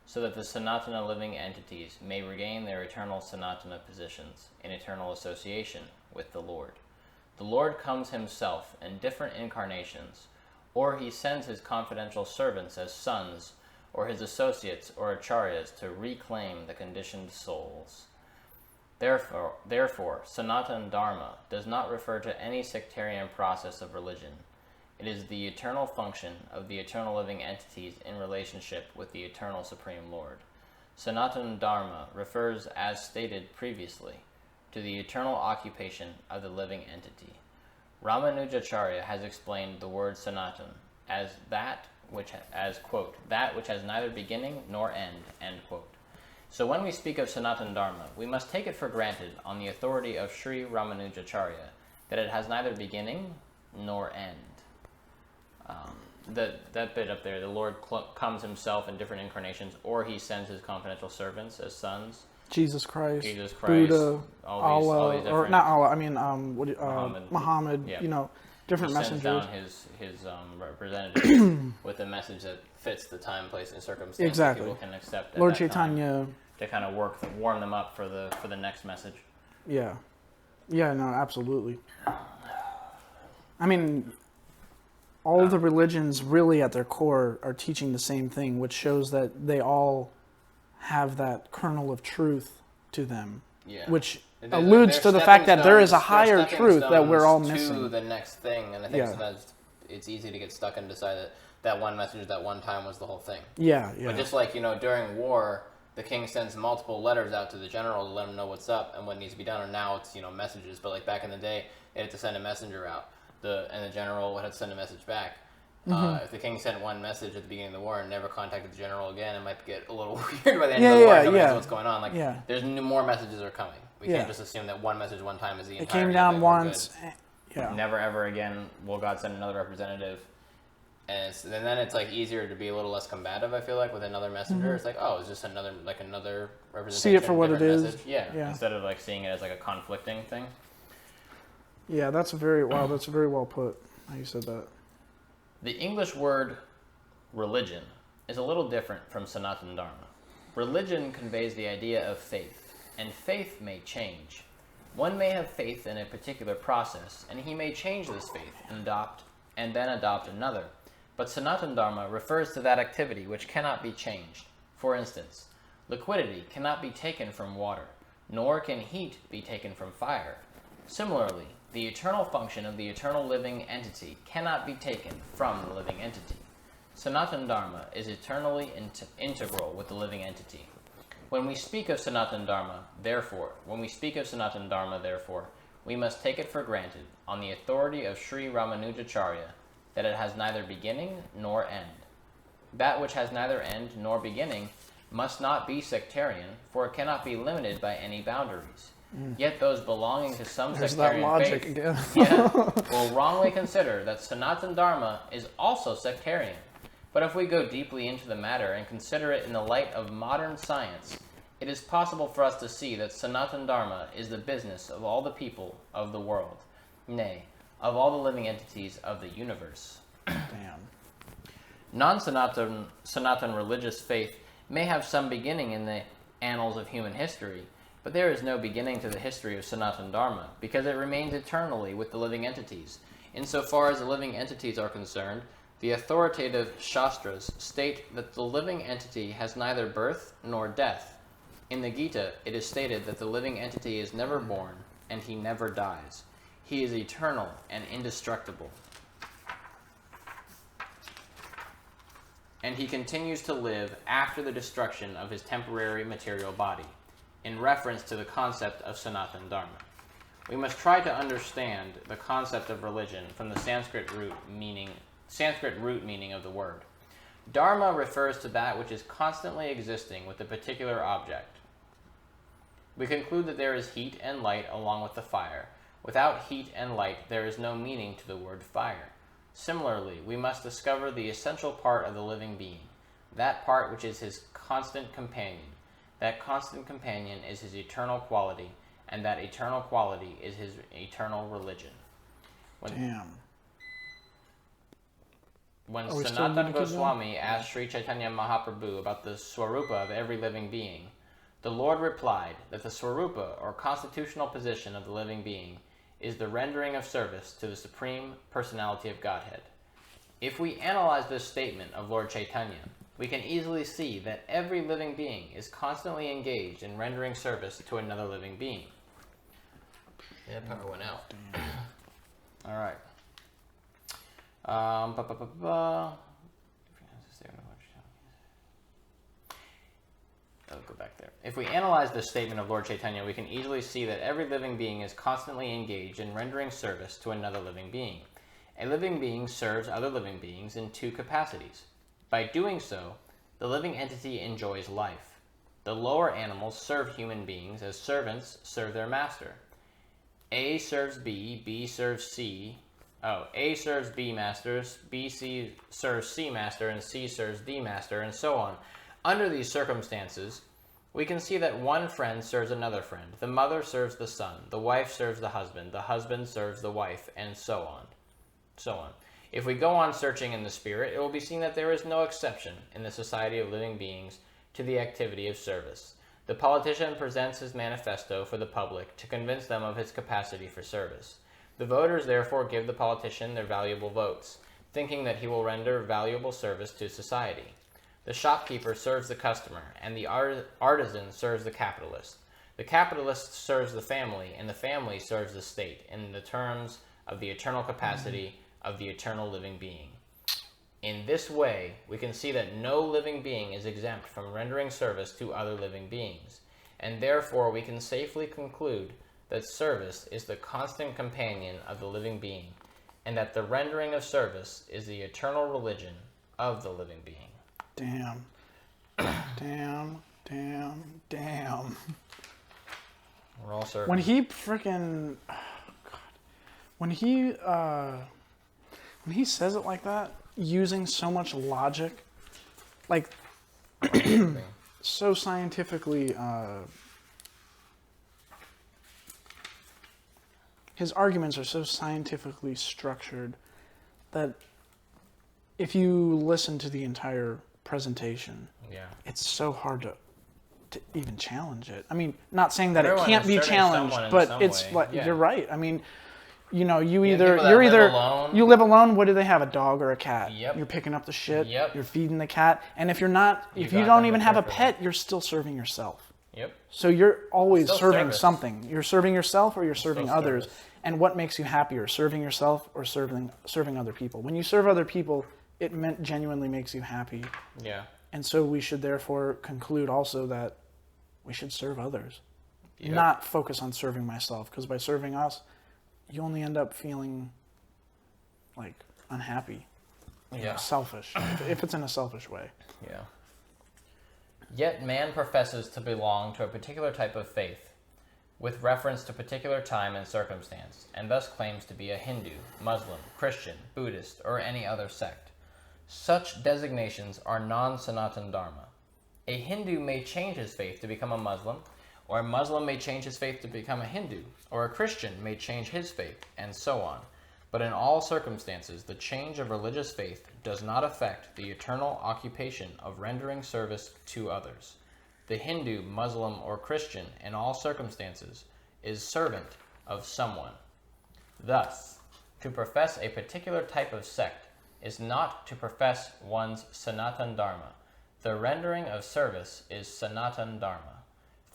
so that the Sanatana living entities may regain their eternal Sanatana positions in eternal association with the Lord. The Lord comes himself in different incarnations, or he sends his confidential servants as sons, or his associates or acharyas to reclaim the conditioned souls. Therefore, Sanatan Dharma does not refer to any sectarian process of religion. It is the eternal function of the eternal living entities in relationship with the eternal Supreme Lord. Sanatan Dharma refers, as stated previously, to the eternal occupation of the living entity. Ramanujacharya has explained the word Sanatan as that which has neither beginning nor end, end quote. So when we speak of Sanatan Dharma, we must take it for granted on the authority of Sri Ramanujacharya that it has neither beginning nor end. That bit up there, the Lord comes himself in different incarnations, or he sends his confidential servants as sons. Jesus Christ, Buddha, Allah, or not Allah, I mean, Muhammad, yeah. you know, Different he sends messengers. down his representative with a message that fits the time, place, and circumstance. Exactly. That people can accept at Lord that Chaitanya. time to kind of warm them up for the next message. Yeah. Yeah, no, absolutely. I mean, all of the religions really at their core are teaching the same thing, which shows that they all have that kernel of truth to them, which alludes to the fact that there is a higher truth that we're all missing. To the next thing, and I think sometimes it's easy to get stuck and decide that one message at that one time was the whole thing. Yeah. But just like, during war, the king sends multiple letters out to the general to let him know what's up and what needs to be done, or now it's, messages. But like back in the day, they had to send a messenger out, and the general would have to send a message back. If the king sent one message at the beginning of the war and never contacted the general again, it might get a little weird by the end of the war. Nobody knows what's going on. There's more messages are coming. We can't just assume that one message one time is the entire. It came down once. Yeah. Never ever again will God send another representative. And then it's like easier to be a little less combative. I feel like with another messenger, it's like, oh, it's just another representation. See it for what it is. Yeah. Instead of like seeing it as like a conflicting thing. Yeah, that's very well put. How you said that. The English word religion is a little different from Sanatana Dharma. Religion conveys the idea of faith, and faith may change. One may have faith in a particular process, and he may change this faith and then adopt another. But Sanatana Dharma refers to that activity which cannot be changed. For instance, liquidity cannot be taken from water, nor can heat be taken from fire. Similarly, the eternal function of the eternal living entity cannot be taken from the living entity. Sanatana Dharma is eternally integral with the living entity. When we speak of Sanatana Dharma, therefore, we must take it for granted, on the authority of Sri Ramanujacharya, that it has neither beginning nor end. That which has neither end nor beginning must not be sectarian, for it cannot be limited by any boundaries. Yet those belonging to some sectarian faith will wrongly consider that Sanatana Dharma is also sectarian. But if we go deeply into the matter and consider it in the light of modern science, it is possible for us to see that Sanatana Dharma is the business of all the people of the world, nay, of all the living entities of the universe. Damn. Non-Sanatana religious faith may have some beginning in the annals of human history, but there is no beginning to the history of Sanatana Dharma, because it remains eternally with the living entities. Insofar as the living entities are concerned, the authoritative Shastras state that the living entity has neither birth nor death. In the Gita, it is stated that the living entity is never born, and he never dies. He is eternal and indestructible. And he continues to live after the destruction of his temporary material body, in reference to the concept of Sanatana Dharma. We must try to understand the concept of religion from the Sanskrit root meaning of the word. Dharma refers to that which is constantly existing with a particular object. We conclude that there is heat and light along with the fire. Without heat and light, there is no meaning to the word fire. Similarly, we must discover the essential part of the living being, that part which is his constant companion. That constant companion is his eternal quality, and that eternal quality is his eternal religion. When Sanatana Goswami asked Sri Chaitanya Mahaprabhu about the Swarupa of every living being, the Lord replied that the Swarupa, or constitutional position of the living being, is the rendering of service to the Supreme Personality of Godhead. If we analyze this statement of Lord Chaitanya, we can easily see that every living being is constantly engaged in rendering service to another living being. Yeah, power went out. All right. I'll go back there. If we analyze this statement of Lord Chaitanya, we can easily see that every living being is constantly engaged in rendering service to another living being. A living being serves other living beings in two capacities. By doing so, the living entity enjoys life. The lower animals serve human beings as servants serve their master. A serves B, B serves C. A serves B masters, serves C master, and C serves D master, and so on. Under these circumstances, we can see that one friend serves another friend. The mother serves the son. The wife serves the husband. The husband serves the wife, and so on. so on. If we go on searching in the spirit, it will be seen that there is no exception in the society of living beings to the activity of service. The politician presents his manifesto for the public to convince them of his capacity for service. The voters therefore give the politician their valuable votes, thinking that he will render valuable service to society. The shopkeeper serves the customer, and the artisan serves the capitalist. The capitalist serves the family, and the family serves the state, in the terms of the eternal capacity of the eternal living being. In this way, we can see that no living being is exempt from rendering service to other living beings, and therefore we can safely conclude that service is the constant companion of the living being, and that the rendering of service is the eternal religion of the living being. Damn. Damn. We're all serving. When he freaking... Oh, God. When he says it like that, using so much logic, like, so scientifically... his arguments are so scientifically structured that if you listen to the entire presentation, it's so hard to even challenge it. I mean, not saying that Everyone it can't be challenged, but it's like, you're right. I mean, you know, you live alone. What do they have? A dog or a cat? Yep. You're picking up the shit. Yep. You're feeding the cat. And if you don't even have a pet, you're still serving yourself. Yep. So you're always Still serving service. something. You're serving yourself or you're serving Still others. service. And what makes you happier, serving yourself or serving other people? When you serve other people, it genuinely makes you happy. Yeah. And so we should therefore conclude also that we should serve others. Yep. Not focus on serving myself, because by serving us, you only end up feeling like unhappy, selfish, if it's in a selfish way. Yeah. Yet man professes to belong to a particular type of faith, with reference to particular time and circumstance, and thus claims to be a Hindu, Muslim, Christian, Buddhist, or any other sect. Such designations are non-Sanatan Dharma. A Hindu may change his faith to become a Muslim, or a Muslim may change his faith to become a Hindu, or a Christian may change his faith, and so on. But in all circumstances, the change of religious faith does not affect the eternal occupation of rendering service to others. The Hindu, Muslim, or Christian, in all circumstances, is servant of someone. Thus, to profess a particular type of sect is not to profess one's Sanatan Dharma. The rendering of service is Sanatan Dharma.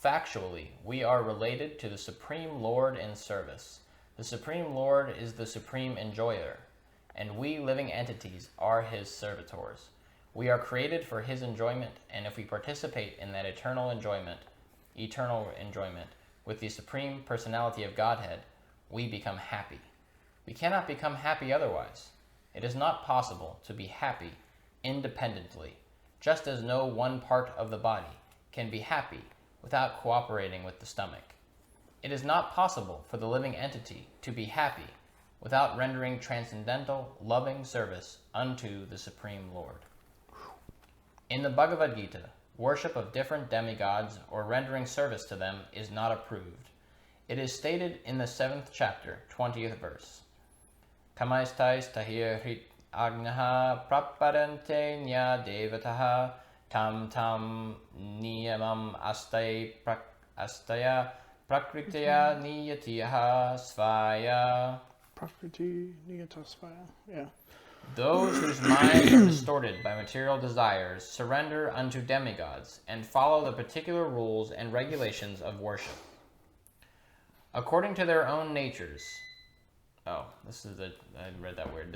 Factually, we are related to the Supreme Lord in service. The Supreme Lord is the supreme enjoyer, and we living entities are his servitors. We are created for his enjoyment, and if we participate in that eternal enjoyment with the Supreme Personality of Godhead, we become happy. We cannot become happy otherwise. It is not possible to be happy independently, just as no one part of the body can be happy without cooperating with the stomach. It is not possible for the living entity to be happy without rendering transcendental, loving service unto the Supreme Lord. In the Bhagavad Gita, worship of different demigods or rendering service to them is not approved. It is stated in the 7th chapter, 20th verse. Kamaistais tahir hrit agnaha praparante nya devataha tam tam niyamam astaya prakritaya niyatiyaha svaya. Prakriti niyata svaya, yeah. Those whose minds are distorted by material desires surrender unto demigods and follow the particular rules and regulations of worship. According to their own natures. Oh, I read that weird.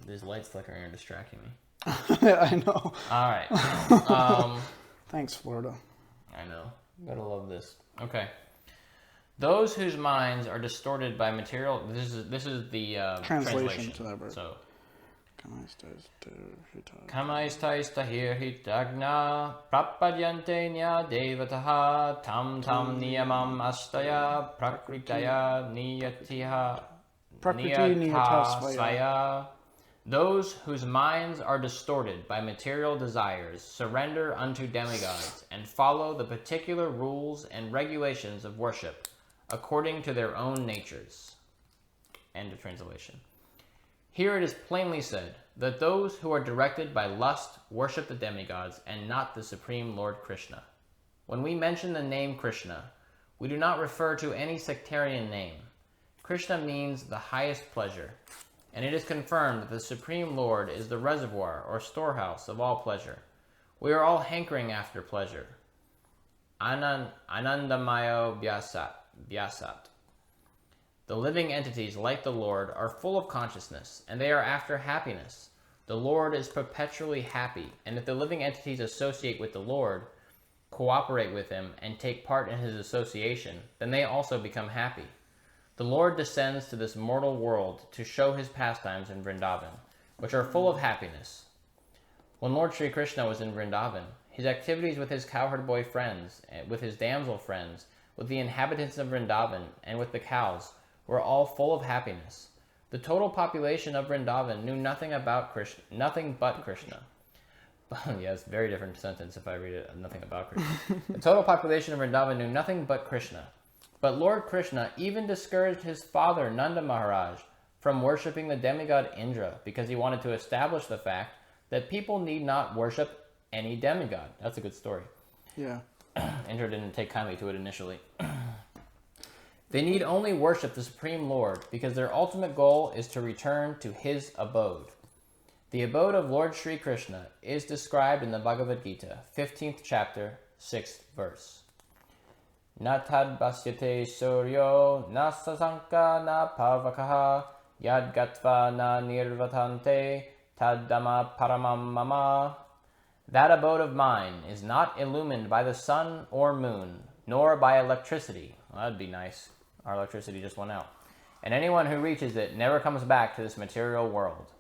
These lights flickering are distracting me. I know. All right. Thanks, Florida. I know. Gotta love this. Okay. Those whose minds are distorted by material. This is the translation to that verse. So. Kamaistais tahir hitagna prapadyante nya devataha tam tam niyamam astaya prakritaya niyatiha svaya. Those whose minds are distorted by material desires surrender unto demigods and follow the particular rules and regulations of worship according to their own natures. End of translation. Here it is plainly said that those who are directed by lust worship the demigods and not the Supreme Lord Krishna. When we mention the name Krishna, we do not refer to any sectarian name. Krishna means the highest pleasure, and it is confirmed that the Supreme Lord is the reservoir or storehouse of all pleasure. We are all hankering after pleasure. Anandamayo Vyasat. The living entities, like the Lord, are full of consciousness, and they are after happiness. The Lord is perpetually happy, and if the living entities associate with the Lord, cooperate with him, and take part in his association, then they also become happy. The Lord descends to this mortal world to show his pastimes in Vrindavan, which are full of happiness. When Lord Sri Krishna was in Vrindavan, his activities with his cowherd boy friends, with his damsel friends, with the inhabitants of Vrindavan, and with the cows, were all full of happiness. The total population of Vrindavan knew nothing about Krishna, nothing but Krishna. Yeah, it's a very different sentence if I read it, nothing about Krishna. The total population of Vrindavan knew nothing but Krishna. But Lord Krishna even discouraged his father, Nanda Maharaj, from worshipping the demigod Indra because he wanted to establish the fact that people need not worship any demigod. That's a good story. Yeah. Indra didn't take kindly to it initially. They need only worship the Supreme Lord because their ultimate goal is to return to his abode. The abode of Lord Sri Krishna is described in the Bhagavad Gita, 15th chapter, 6th verse. Na tad basyate suryo, na sasanka na pavakaha, yad gatva na nirvatante, tad dhamma paramam mama. That abode of mine is not illumined by the sun or moon, nor by electricity. Well, that'd be nice. Our electricity just went out. And anyone who reaches it never comes back to this material world.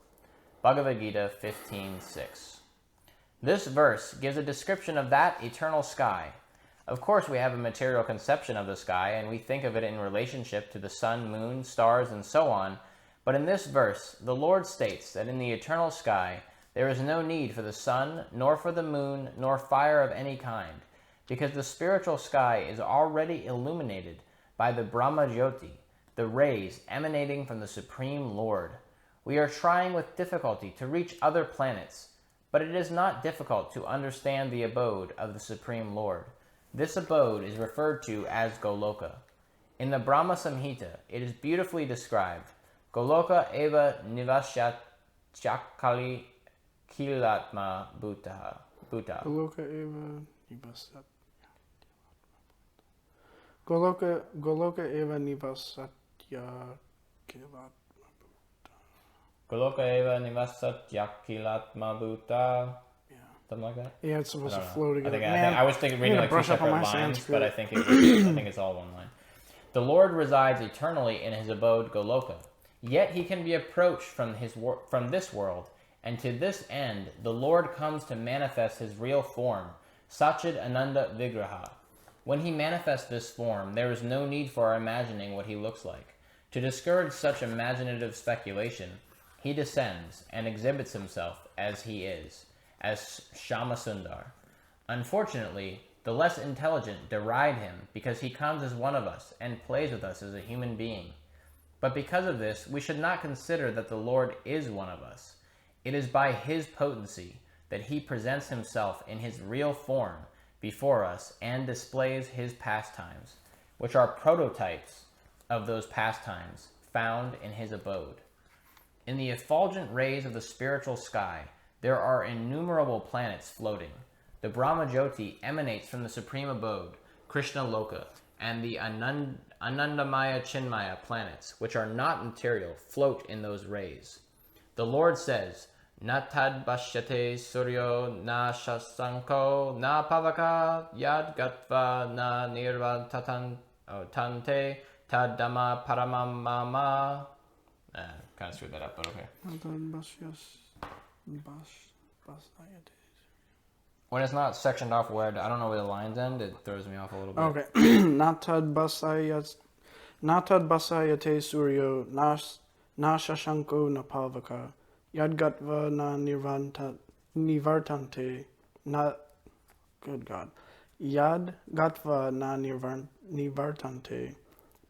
Bhagavad Gita 15:6. This verse gives a description of that eternal sky. Of course, we have a material conception of the sky, and we think of it in relationship to the sun, moon, stars, and so on. But in this verse, the Lord states that in the eternal sky, there is no need for the sun, nor for the moon, nor fire of any kind, because the spiritual sky is already illuminated by the Brahma Jyoti, the rays emanating from the Supreme Lord. We are trying with difficulty to reach other planets, but it is not difficult to understand the abode of the Supreme Lord. This abode is referred to as Goloka. In the Brahma Samhita, it is beautifully described. Goloka eva nivasyat chakali kilatma bhuta. Goloka eva nivasat. Goloka eva nivasatya kilat. Goloka eva nivasat yakilatma bhuta. Yeah. Something like that? Yeah, it's supposed to flow together. I was thinking reading like two brush up on separate my lines, Sanskrit. but I think it's all one line. The Lord resides eternally in his abode Goloka, yet he can be approached from this world, and to this end the Lord comes to manifest his real form, Satchid Ananda Vigraha. When he manifests this form, there is no need for our imagining what he looks like. To discourage such imaginative speculation, he descends and exhibits himself as he is, as Shamasundar. Unfortunately, the less intelligent deride him because he comes as one of us and plays with us as a human being. But because of this, we should not consider that the Lord is one of us. It is by his potency that he presents himself in his real form before us and displays his pastimes, which are prototypes of those pastimes found in his abode. In the effulgent rays of the spiritual sky, there are innumerable planets floating. The Brahma Jyoti emanates from the supreme abode, Krishna Loka, and the Anandamaya Chinmaya planets, which are not material, float in those rays. The Lord says, Na tad bashyate suryo na shasanko na pavaka yad gatva na nirvatante tad dhamma paramam mama. Kind of screwed that up, but okay. When it's not sectioned off where I don't know where the lines end, it throws me off a little bit. Okay. Natad basayate suryo na shashanko na pavaka yadgatva na nivartante na. Good God. Yad gatva na nivartante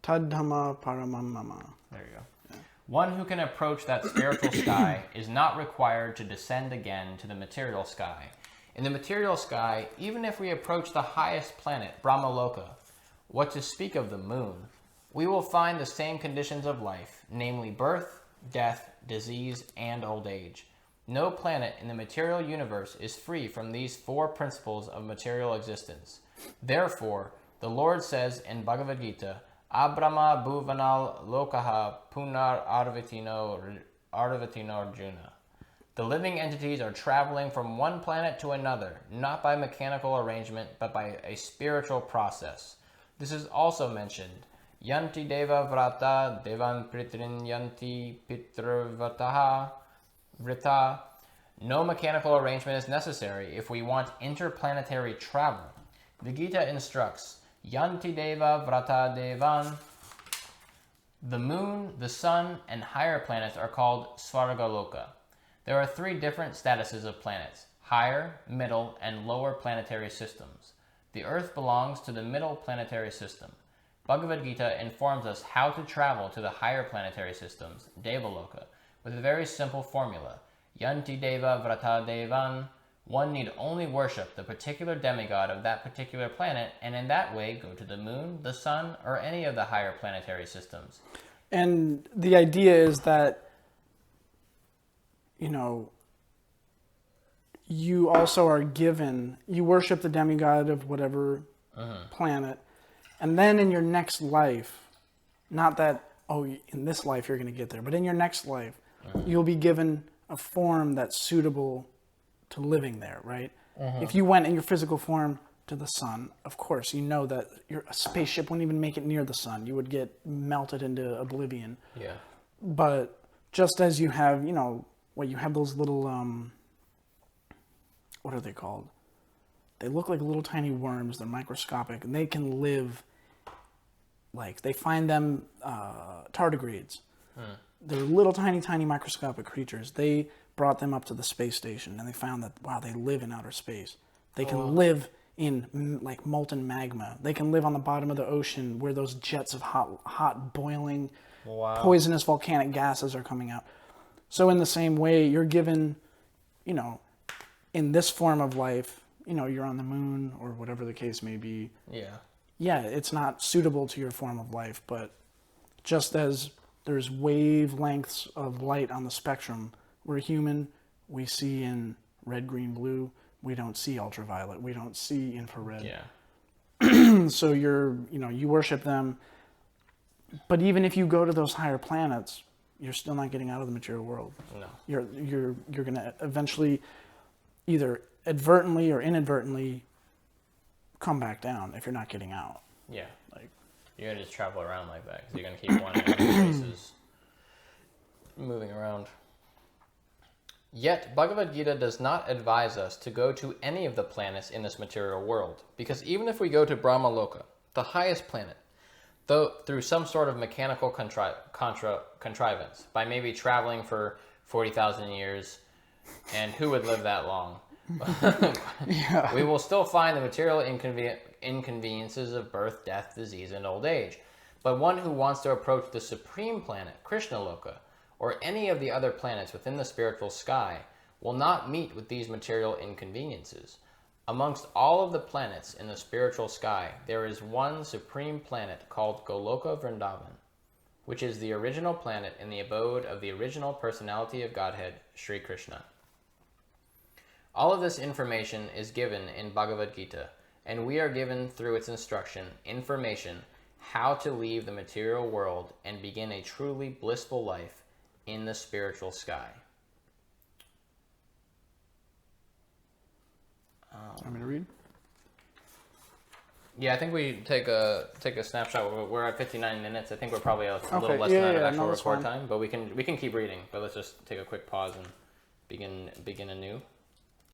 tad dhamma paramam mama. There you go. Yeah. One who can approach that spiritual sky is not required to descend again to the material sky. In the material sky, even if we approach the highest planet, Brahmaloka, what to speak of the moon, we will find the same conditions of life, namely birth, death, disease, and old age. No planet in the material universe is free from these four principles of material existence. Therefore, the Lord says in Bhagavad Gita, Abrama bhuvanal lokaha punar arvatino arjuna. The living entities are traveling from one planet to another, not by mechanical arrangement, but by a spiritual process. This is also mentioned. Yanti deva vrata devan pritrin yanti pitrvataha vrita. No mechanical arrangement is necessary if we want interplanetary travel. The Gita instructs, Yanti deva vrata devan. The moon, the sun, and higher planets are called Svargaloka. There are three different statuses of planets, higher, middle, and lower planetary systems. The Earth belongs to the middle planetary system. Bhagavad Gita informs us how to travel to the higher planetary systems, Devaloka, with a very simple formula. Yanti deva vrata devan. One need only worship the particular demigod of that particular planet, and in that way go to the moon, the sun, or any of the higher planetary systems. And the idea is that, you also are given, you worship the demigod of whatever planet, and then in your next life, not that, in this life you're going to get there, but in your next life, you'll be given a form that's suitable to living there, right? If you went in your physical form to the sun, of course, you know that a spaceship wouldn't even make it near the sun. You would get melted into oblivion. Yeah. But just as you have, you have those little, what are they called? They look like little tiny worms. They're microscopic, and they can live, they find them tardigrades. They're little tiny microscopic creatures. They brought them up to the space station, and they found that, wow, they live in outer space. They can live in molten magma. They can live on the bottom of the ocean where those jets of hot boiling, poisonous volcanic gases are coming out. So in the same way, you're given, in this form of life, you're on the moon or whatever the case may be. Yeah, it's not suitable to your form of life, but just as there's wavelengths of light on the spectrum, we're human, we see in red, green, blue, we don't see ultraviolet, we don't see infrared. Yeah. So you worship them, but even if you go to those higher planets, you're still not getting out of the material world. No. You're going to eventually either advertently or inadvertently come back down if you're not getting out. Yeah. You're going to just travel around like that because you're going to keep wanting places moving around. Yet, Bhagavad Gita does not advise us to go to any of the planets in this material world, because even if we go to Brahmaloka, the highest planet, though through some sort of mechanical contrivance, by maybe traveling for 40,000 years, and who would live that long? Yeah. We will still find the material inconveniences of birth, death, disease, and old age. But one who wants to approach the supreme planet, Krishnaloka, or any of the other planets within the spiritual sky, will not meet with these material inconveniences. Amongst all of the planets in the spiritual sky, there is one supreme planet called Goloka Vrindavan, which is the original planet in the abode of the original personality of Godhead, Sri Krishna. All of this information is given in Bhagavad Gita, and we are given through its instruction information how to leave the material world and begin a truly blissful life in the spiritual sky. Want me to read? Yeah, I think we take a snapshot. We're at 59 minutes. I think we're probably a little less than that of actual record time, but we can keep reading. But let's just take a quick pause and begin anew.